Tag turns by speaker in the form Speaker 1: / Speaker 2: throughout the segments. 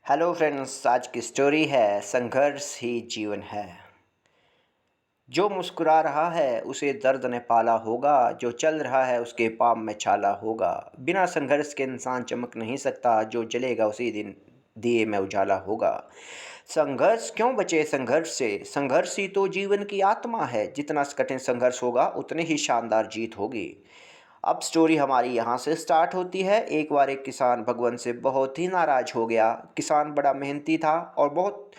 Speaker 1: Hello friends, आज की story है संघर्ष ही जीवन है। जो मुस्कुरा रहा है उसे दर्द ने पाला होगा, जो चल रहा है उसके पाँव में छाला होगा। बिना संघर्ष के इंसान चमक नहीं सकता, जो जलेगा उसी दिन दिए में उजाला होगा। संघर्ष क्यों बचे संघर्ष से? संघर्ष ही तो जीवन की आत्मा है। जितना कठिन संघर्ष होगा उतनी ही शानदार जीत होगी। अब स्टोरी हमारी यहाँ से स्टार्ट होती है। एक बार एक किसान भगवान से बहुत ही नाराज़ हो गया। किसान बड़ा मेहनती था और बहुत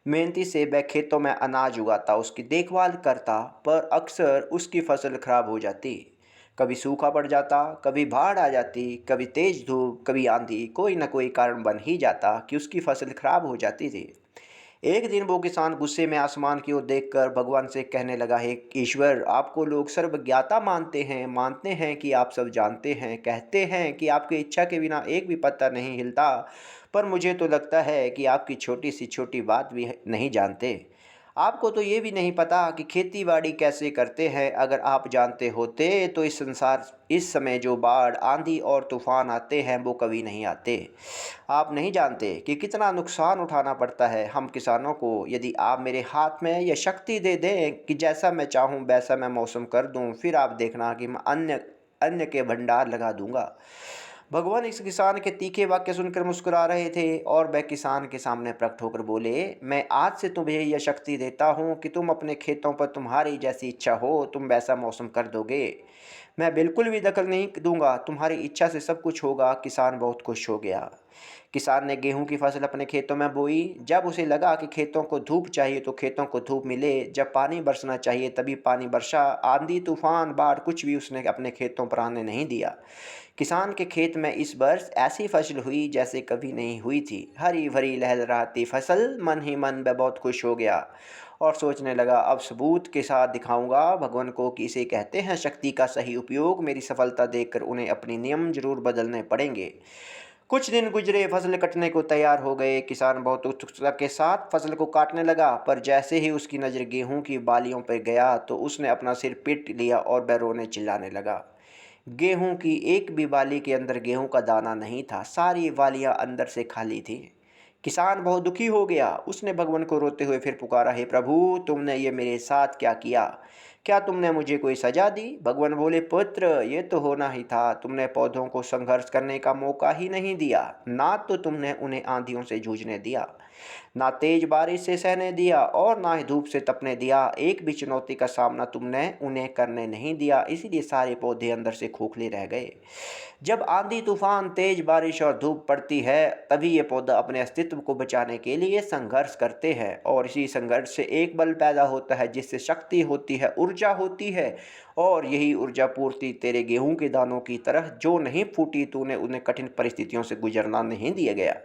Speaker 1: मेहनती से वह खेतों में अनाज उगाता, उसकी देखभाल करता, पर अक्सर उसकी फसल खराब हो जाती। कभी सूखा पड़ जाता, कभी बाढ़ आ जाती, कभी तेज़ धूप, कभी आंधी, कोई न कोई कारण बन ही जाता कि उसकी फसल खराब हो जाती थी। एक दिन वो किसान गुस्से में आसमान की ओर देखकर भगवान से कहने लगा, हे ईश्वर, आपको लोग सर्वज्ञाता मानते हैं कि आप सब जानते हैं, कहते हैं कि आपकी इच्छा के बिना एक भी पत्ता नहीं हिलता, पर मुझे तो लगता है कि आपकी छोटी सी छोटी बात भी नहीं जानते। आपको तो ये भी नहीं पता कि खेती बाड़ी कैसे करते हैं। अगर आप जानते होते तो इस समय जो बाढ़, आंधी और तूफान आते हैं वो कभी नहीं आते। आप नहीं जानते कि कितना नुकसान उठाना पड़ता है हम किसानों को। यदि आप मेरे हाथ में यह शक्ति दे दें कि जैसा मैं चाहूँ वैसा मैं मौसम कर दूँ, फिर आप देखना कि मैं अन्य अन्न के भंडार लगा दूंगा। भगवान इस किसान के तीखे वाक्य सुनकर मुस्कुरा रहे थे और वह किसान के सामने प्रकट होकर बोले, मैं आज से तुम्हें यह शक्ति देता हूँ कि तुम अपने खेतों पर तुम्हारी जैसी इच्छा हो तुम वैसा मौसम कर दोगे। मैं बिल्कुल भी दखल नहीं दूंगा, तुम्हारी इच्छा से सब कुछ होगा। किसान बहुत खुश हो गया। किसान ने गेहूं की फसल अपने खेतों में बोई। जब उसे लगा कि खेतों को धूप चाहिए तो खेतों को धूप मिले, जब पानी बरसना चाहिए तभी पानी बरसा। आंधी तूफान बाढ़ कुछ भी उसने अपने खेतों पर आने नहीं दिया। किसान के खेत में इस वर्ष ऐसी फसल हुई जैसे कभी नहीं हुई थी। हरी भरी लहलहाती फसल। मन ही मन वह बहुत खुश हो गया और सोचने लगा, अब सबूत के साथ दिखाऊंगा भगवान को कि इसे कहते हैं शक्ति का सही उपयोग। मेरी सफलता देखकर उन्हें अपने नियम जरूर बदलने पड़ेंगे। कुछ दिन गुजरे, फसल कटने को तैयार हो गए। किसान बहुत उत्सुकता के साथ फसल को काटने लगा, पर जैसे ही उसकी नज़र गेहूं की बालियों पर गया तो उसने अपना सिर पीट लिया और वह रोने चिल्लाने लगा। गेहूं की एक भी बाली के अंदर गेहूं का दाना नहीं था। सारी बालियां अंदर से खाली थी। किसान बहुत दुखी हो गया। उसने भगवान को रोते हुए फिर पुकारा, हे प्रभु, तुमने ये मेरे साथ क्या किया? क्या तुमने मुझे कोई सजा दी? भगवान बोले, पुत्र, ये तो होना ही था। तुमने पौधों को संघर्ष करने का मौका ही नहीं दिया। ना तो तुमने उन्हें आंधियों से जूझने दिया, ना तेज बारिश से सहने दिया, और ना ही धूप से तपने दिया। एक भी चुनौती का सामना तुमने उन्हें करने नहीं दिया। इसीलिए सारे पौधे अंदर से खोखले रह गए। जब आंधी तूफान, तेज बारिश और धूप पड़ती है तभी ये पौधा अपने अस्तित्व को बचाने के लिए संघर्ष करते हैं, और इसी संघर्ष से एक बल पैदा होता है जिससे शक्ति होती है, ऊर्जा होती है। और यही ऊर्जा पूर्ति तेरे गेहूं के दानों की तरह जो नहीं फूटी, तूने उन्हें कठिन परिस्थितियों से गुजरना नहीं दिया गया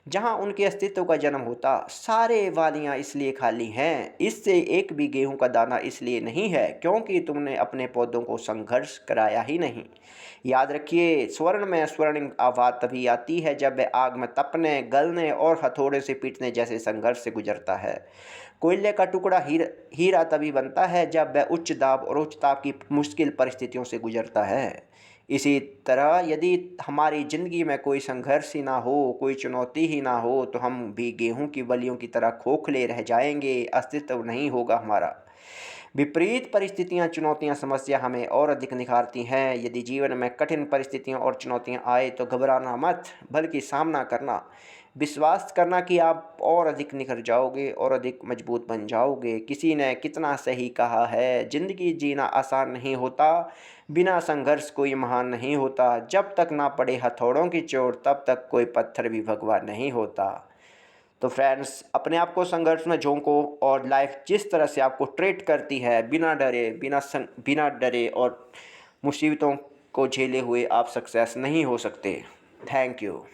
Speaker 1: जहां उनके अस्तित्व का जन्म होता। सारे वालियां इसलिए खाली हैं, इससे एक भी गेहूं का दाना इसलिए नहीं है क्योंकि तुमने अपने पौधों को संघर्ष कराया ही नहीं। याद रखिए, स्वर्ण में स्वर्णिम आवाज़ तभी आती है जब वह आग में तपने, गलने और हथौड़े से पीटने जैसे संघर्ष से गुजरता है। कोयले का टुकड़ा हीरा तभी बनता है जब वह उच्च दाब और उच्च ताप की मुश्किल परिस्थितियों से गुजरता है। इसी तरह यदि हमारी ज़िंदगी में कोई संघर्ष ही ना हो, कोई चुनौती ही ना हो, तो हम भी गेहूं की बलियों की तरह खोखले रह जाएंगे। अस्तित्व नहीं होगा हमारा। विपरीत परिस्थितियां, चुनौतियां, समस्या हमें और अधिक निखारती हैं। यदि जीवन में कठिन परिस्थितियां और चुनौतियां आए तो घबराना मत, बल्कि सामना करना। विश्वास करना कि आप और अधिक निखर जाओगे और अधिक मजबूत बन जाओगे। किसी ने कितना सही कहा है, जिंदगी जीना आसान नहीं होता, बिना संघर्ष कोई महान नहीं होता। जब तक ना पड़े हथौड़ों की चोट तब तक कोई पत्थर भी भगवान नहीं होता। तो फ्रेंड्स, अपने आप को संघर्ष में झोंको और लाइफ जिस तरह से आपको ट्रीट करती है, बिना डरे और मुसीबतों को झेले हुए आप सक्सेस नहीं हो सकते। Thank you.